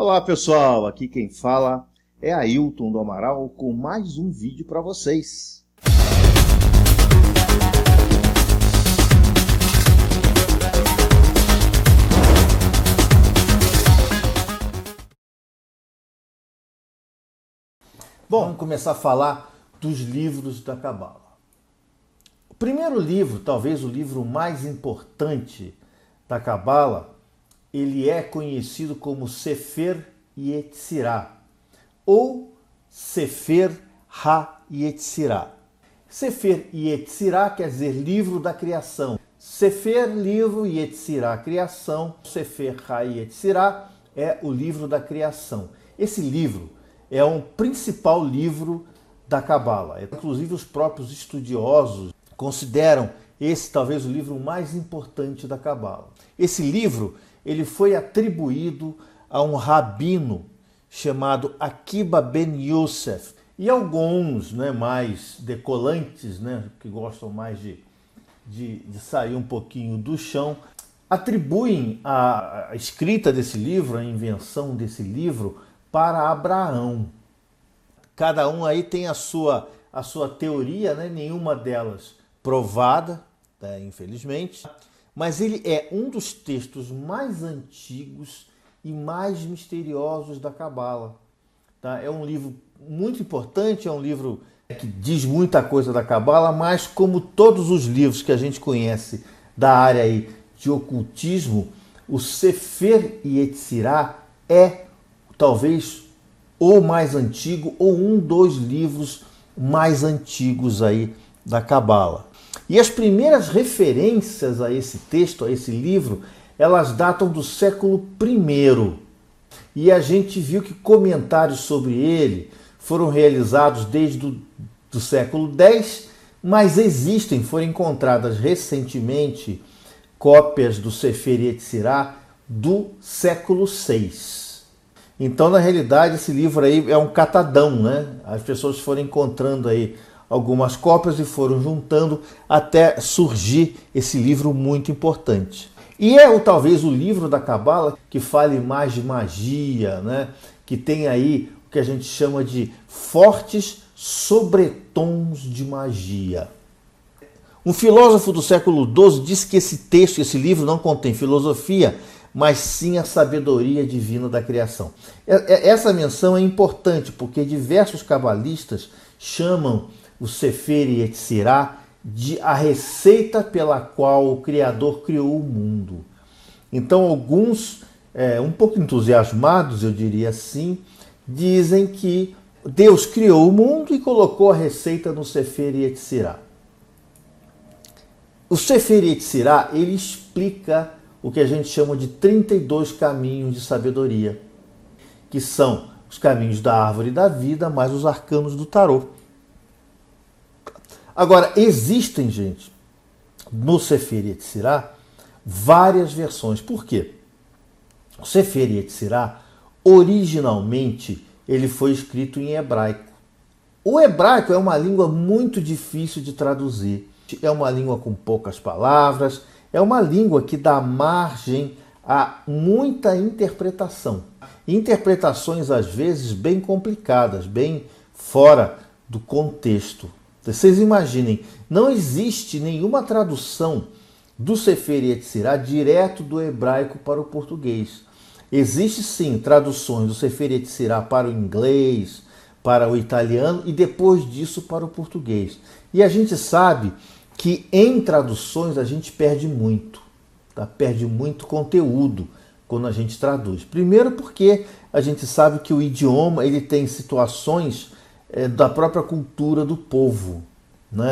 Olá pessoal, aqui quem fala é Ailton do Amaral com mais um vídeo para vocês. Bom, vamos começar a falar dos livros da Cabala. O primeiro livro, talvez o livro mais importante da Cabala, ele é conhecido como Sefer Yetzirah, ou Sefer HaYetzirah. Sefer Yetzirah quer dizer livro da criação. Sefer, livro, Yetzirah, criação. Sefer HaYetzirah é o livro da criação. Esse livro é um principal livro da Cabala. Inclusive os próprios estudiosos consideram esse talvez o livro mais importante da Cabala. Esse livro ele foi atribuído a um rabino chamado Akiba Ben Yosef. E alguns mais decolantes, que gostam mais de sair um pouquinho do chão, atribuem a escrita desse livro, a invenção desse livro, para Abraão. Cada um aí tem a sua teoria, nenhuma delas provada, infelizmente. Mas ele é um dos textos mais antigos e mais misteriosos da Cabala. É um livro muito importante, é um livro que diz muita coisa da Cabala, mas como todos os livros que a gente conhece da área aí de ocultismo, o Sefer Yetzirah é talvez o mais antigo ou um dos livros mais antigos aí da Cabala. E as primeiras referências a esse texto, a esse livro, elas datam do século I. E a gente viu que comentários sobre ele foram realizados desde o século X, mas foram encontradas recentemente cópias do Sefer Yetzirah do século VI. Então, na realidade, esse livro aí é um catadão, As pessoas foram encontrando aí algumas cópias e foram juntando até surgir esse livro muito importante. E é talvez o livro da Cabala que fale mais de magia, que tem aí o que a gente chama de fortes sobretons de magia. Um filósofo do século XII disse que esse livro não contém filosofia, mas sim a sabedoria divina da criação. Essa menção é importante porque diversos cabalistas chamam o Sefer Yetzirah de a receita pela qual o Criador criou o mundo. Então alguns, um pouco entusiasmados, eu diria assim, dizem que Deus criou o mundo e colocou a receita no Sefer Yetzirah. O Sefer Yetzirah, ele explica o que a gente chama de 32 caminhos de sabedoria, que são os caminhos da árvore da vida, mais os arcanos do tarô. Agora, existem, gente, no Sefer Yetzirah, várias versões. Por quê? O Sefer Yetzirah, originalmente, ele foi escrito em hebraico. O hebraico é uma língua muito difícil de traduzir. É uma língua com poucas palavras, é uma língua que dá margem a muita interpretação. Interpretações, às vezes, bem complicadas, bem fora do contexto. Vocês imaginem, não existe nenhuma tradução do Sefer Yetzirah direto do hebraico para o português. Existe sim traduções do Sefer Yetzirah para o inglês, para o italiano e depois disso para o português. E a gente sabe que em traduções a gente perde muito, perde muito conteúdo quando a gente traduz. Primeiro porque a gente sabe que o idioma ele tem situações da própria cultura do povo.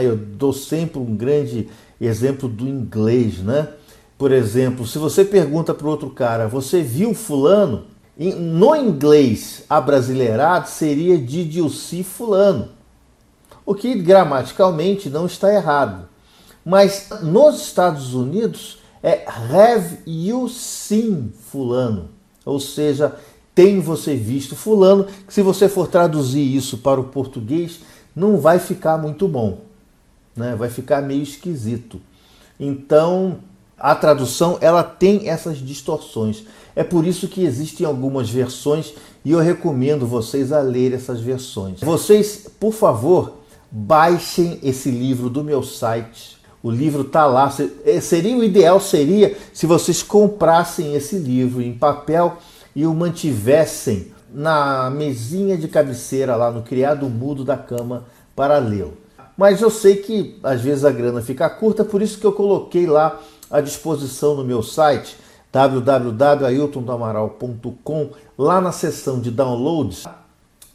Eu dou sempre um grande exemplo do inglês. Por exemplo, se você pergunta para o outro cara, você viu fulano? No inglês abrasileirado seria did you see fulano? O que gramaticalmente não está errado. Mas nos Estados Unidos é have you seen fulano? Ou seja, tem você visto fulano, que se você for traduzir isso para o português, não vai ficar muito bom, vai ficar meio esquisito. Então, A tradução, ela tem essas distorções. É por isso que existem algumas versões e eu recomendo vocês a lerem essas versões. Vocês, por favor, baixem esse livro do meu site. O livro está lá. O ideal seria se vocês comprassem esse livro em papel e o mantivessem na mesinha de cabeceira lá no criado mudo da cama para lê-lo. Mas eu sei que às vezes a grana fica curta, por isso que eu coloquei lá à disposição no meu site www.ailtondoamaral.com, lá na seção de downloads.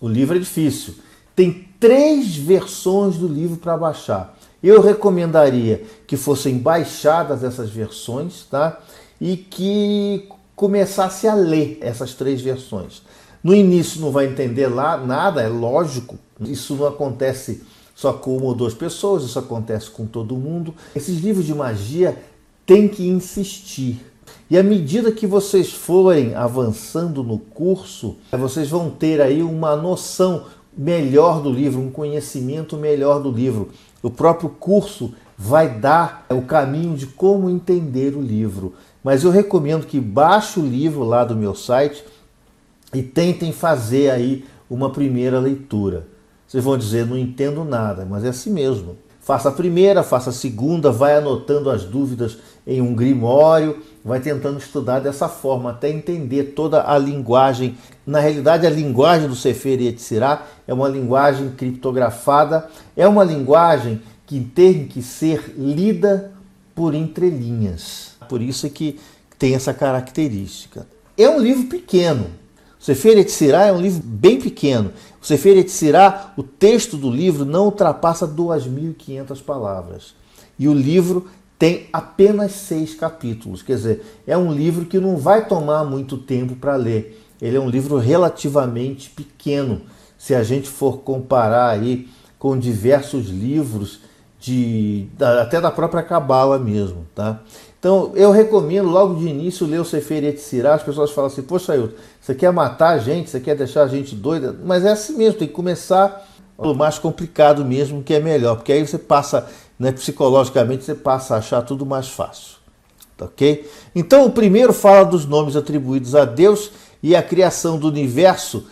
O livro é difícil. Tem 3 versões do livro para baixar. Eu recomendaria que fossem baixadas essas versões, tá? E que começasse a ler essas 3 versões. No início não vai entender lá nada, é lógico. Isso não acontece só com 1 ou 2 pessoas, isso acontece com todo mundo. Esses livros de magia têm que insistir. E à medida que vocês forem avançando no curso, vocês vão ter aí uma noção melhor do livro, um conhecimento melhor do livro. O próprio curso vai dar o caminho de como entender o livro. Mas eu recomendo que baixe o livro lá do meu site e tentem fazer aí uma primeira leitura. Vocês vão dizer, não entendo nada, mas é assim mesmo. Faça a primeira, faça a segunda, vai anotando as dúvidas em um grimório, vai tentando estudar dessa forma, até entender toda a linguagem. Na realidade, a linguagem do Sefer Yetzirah é uma linguagem criptografada, é uma linguagem que tem que ser lida por entrelinhas. Por isso é que tem essa característica. É um livro pequeno. O Sefer Yetzirah é um livro bem pequeno. O Sefer Yetzirah, o texto do livro não ultrapassa 2.500 palavras. E o livro tem apenas 6 capítulos. Quer dizer, é um livro que não vai tomar muito tempo para ler. Ele é um livro relativamente pequeno, se a gente for comparar aí com diversos livros até da própria Cabala mesmo, tá? Então, eu recomendo logo de início ler o Sefer Yetzirah. As pessoas falam assim, poxa, Ailton, você quer matar a gente? Você quer deixar a gente doida? Mas é assim mesmo, tem que começar o mais complicado mesmo, que é melhor. Porque aí você passa, né, psicologicamente, você passa a achar tudo mais fácil. Tá, ok? Então, o primeiro fala dos nomes atribuídos a Deus e a criação do universo,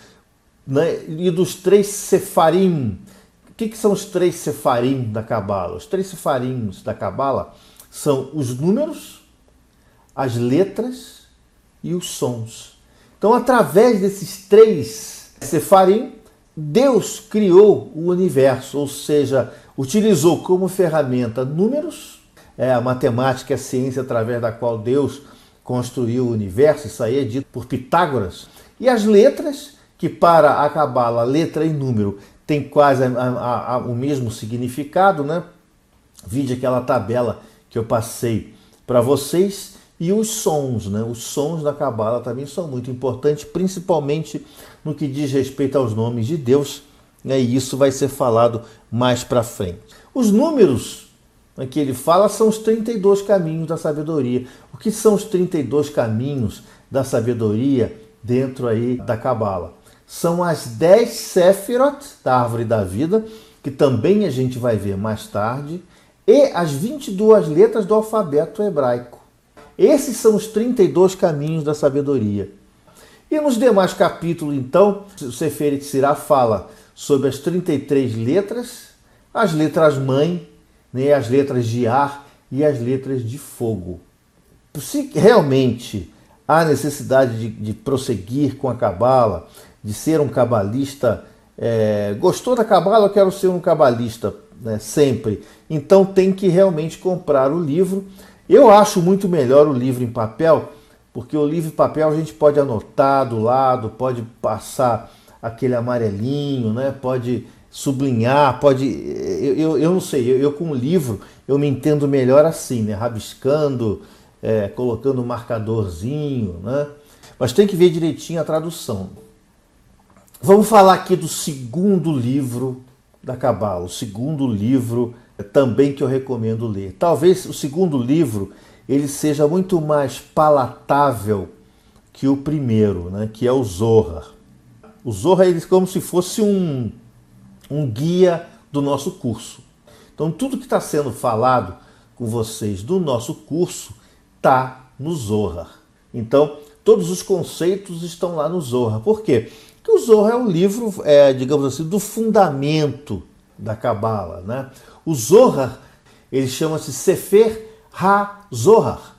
né, e dos 3 sefarim. O que são os 3 sefarim da Cabala? Os 3 sefarim da Cabala são os números, as letras e os sons. Então, através desses 3 sefarim, Deus criou o universo, ou seja, utilizou como ferramenta números, a matemática é a ciência através da qual Deus construiu o universo, isso aí é dito por Pitágoras, e as letras, que para a Cabala, letra e número tem quase o mesmo significado, né? Vide aquela tabela que eu passei para vocês, e os sons, né? Os sons da Cabala também são muito importantes, principalmente no que diz respeito aos nomes de Deus, né? E isso vai ser falado mais para frente. Os números que ele fala são os 32 caminhos da sabedoria. O que são os 32 caminhos da sabedoria dentro aí da Cabala? São as 10 Sefirot da Árvore da Vida, que também a gente vai ver mais tarde, e as 22 letras do alfabeto hebraico. Esses são os 32 caminhos da sabedoria. E nos demais capítulos, então, o Sefer Yetzirah fala sobre as 33 letras, as letras mãe, né, as letras de ar e as letras de fogo. Se realmente há necessidade de prosseguir com a Cabala, de ser um cabalista, gostou da Cabala, eu quero ser um cabalista, né, sempre. Então tem que realmente comprar o livro. Eu acho muito melhor o livro em papel, porque o livro em papel a gente pode anotar do lado, pode passar aquele amarelinho, né, pode sublinhar, pode... Eu não sei, eu com o livro eu me entendo melhor assim, né, rabiscando, colocando um marcadorzinho, né, mas tem que ver direitinho a tradução. Vamos falar aqui do segundo livro da Cabala, o segundo livro também que eu recomendo ler. Talvez o segundo livro ele seja muito mais palatável que o primeiro, né, que é o Zohar. O Zohar é como se fosse um guia do nosso curso. Então tudo que está sendo falado com vocês do nosso curso está no Zohar. Então, todos os conceitos estão lá no Zohar. Por quê? Porque o Zohar é um livro, digamos assim, do fundamento da Cabala, né? O Zohar, ele chama-se Sefer HaZohar,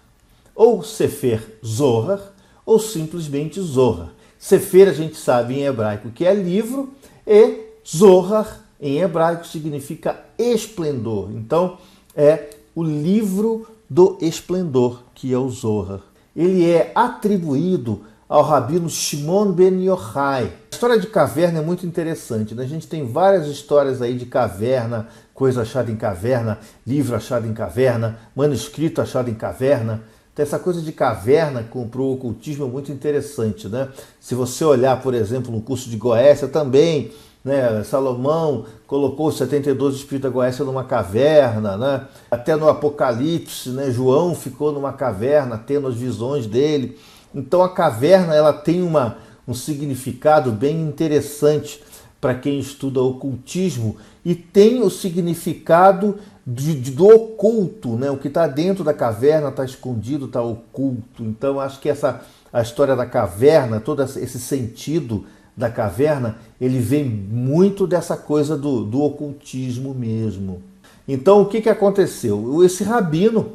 ou Sefer Zohar, ou simplesmente Zohar. Sefer a gente sabe em hebraico que é livro, e Zohar em hebraico significa esplendor. Então, é o livro do esplendor, que é o Zohar. Ele é atribuído ao rabino Shimon ben Yochai. A história de caverna é muito interessante, né? A gente tem várias histórias aí de caverna, coisa achada em caverna, livro achado em caverna, manuscrito achado em caverna. Então, essa coisa de caverna para o ocultismo é muito interessante, né? Se você olhar, por exemplo, no curso de Goécia também, né? Salomão colocou os 72 espíritos da Goécia numa caverna, né? Até no Apocalipse, né? João ficou numa caverna tendo as visões dele. Então a caverna ela tem um significado bem interessante para quem estuda ocultismo e tem o significado do oculto, né? O que está dentro da caverna está escondido, está oculto. Então acho que a história da caverna, todo esse sentido da caverna, ele vem muito dessa coisa do ocultismo mesmo. Então o que aconteceu? Esse rabino,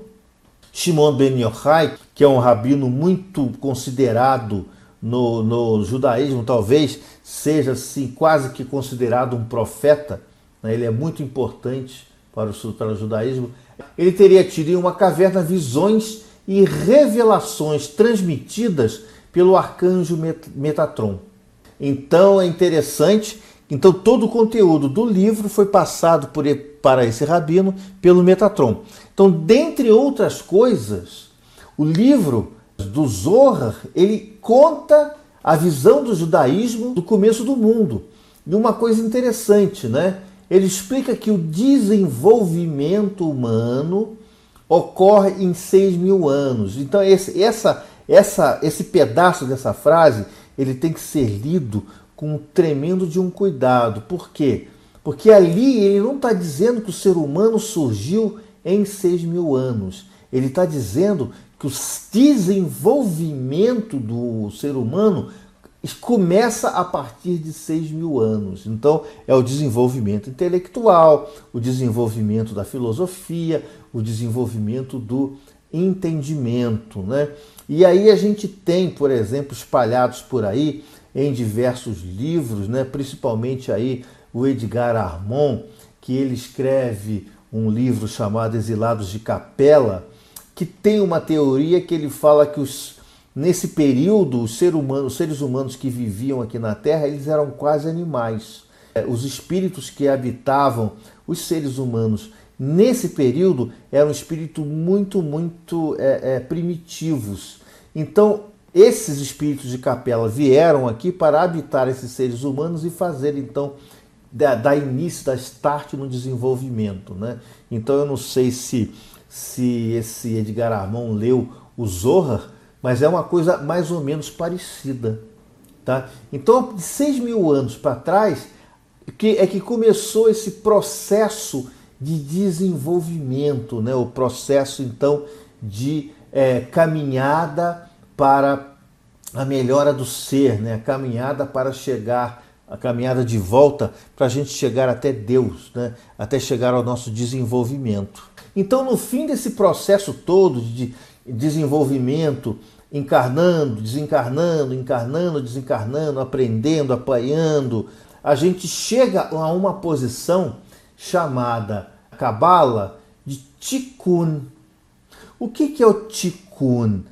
Shimon ben Yochai, que é um rabino muito considerado no judaísmo, talvez seja assim, quase que considerado um profeta, né? Ele é muito importante para o judaísmo. Ele teria tido em uma caverna visões e revelações transmitidas pelo arcanjo Metatron. Então é interessante, então todo o conteúdo do livro foi passado para esse rabino pelo Metatron. Então, dentre outras coisas, o livro do Zohar, ele conta a visão do judaísmo do começo do mundo. E uma coisa interessante, né? Ele explica que o desenvolvimento humano ocorre em 6.000 anos. Então, esse pedaço dessa frase, ele tem que ser lido com um tremendo de um cuidado. Por quê? Porque ali ele não está dizendo que o ser humano surgiu em 6.000 anos. Ele está dizendo que o desenvolvimento do ser humano começa a partir de 6.000 anos. Então, é o desenvolvimento intelectual, o desenvolvimento da filosofia, o desenvolvimento do entendimento, né? E aí a gente tem, por exemplo, espalhados por aí em diversos livros, né? Principalmente aí o Edgar Armond, que ele escreve um livro chamado Exilados de Capela, que tem uma teoria que ele fala que nesse período os seres humanos que viviam aqui na Terra, eles eram quase animais. Os espíritos que habitavam os seres humanos nesse período eram espíritos muito primitivos. Então, esses espíritos de Capela vieram aqui para habitar esses seres humanos e fazer, então, dar início, dar start no desenvolvimento, né? Então, eu não sei se esse Edgar Armond leu o Zohar, mas é uma coisa mais ou menos parecida, tá? Então, de 6.000 anos para trás, que começou esse processo de desenvolvimento, né? O processo, então, de caminhada para a melhora do ser, né? A caminhada para chegar, a caminhada de volta para a gente chegar até Deus, né? Até chegar ao nosso desenvolvimento. Então, no fim desse processo todo de desenvolvimento, encarnando, desencarnando, encarnando, desencarnando, aprendendo, apanhando, a gente chega a uma posição chamada Cabala de Tikkun. O que é o Tikkun?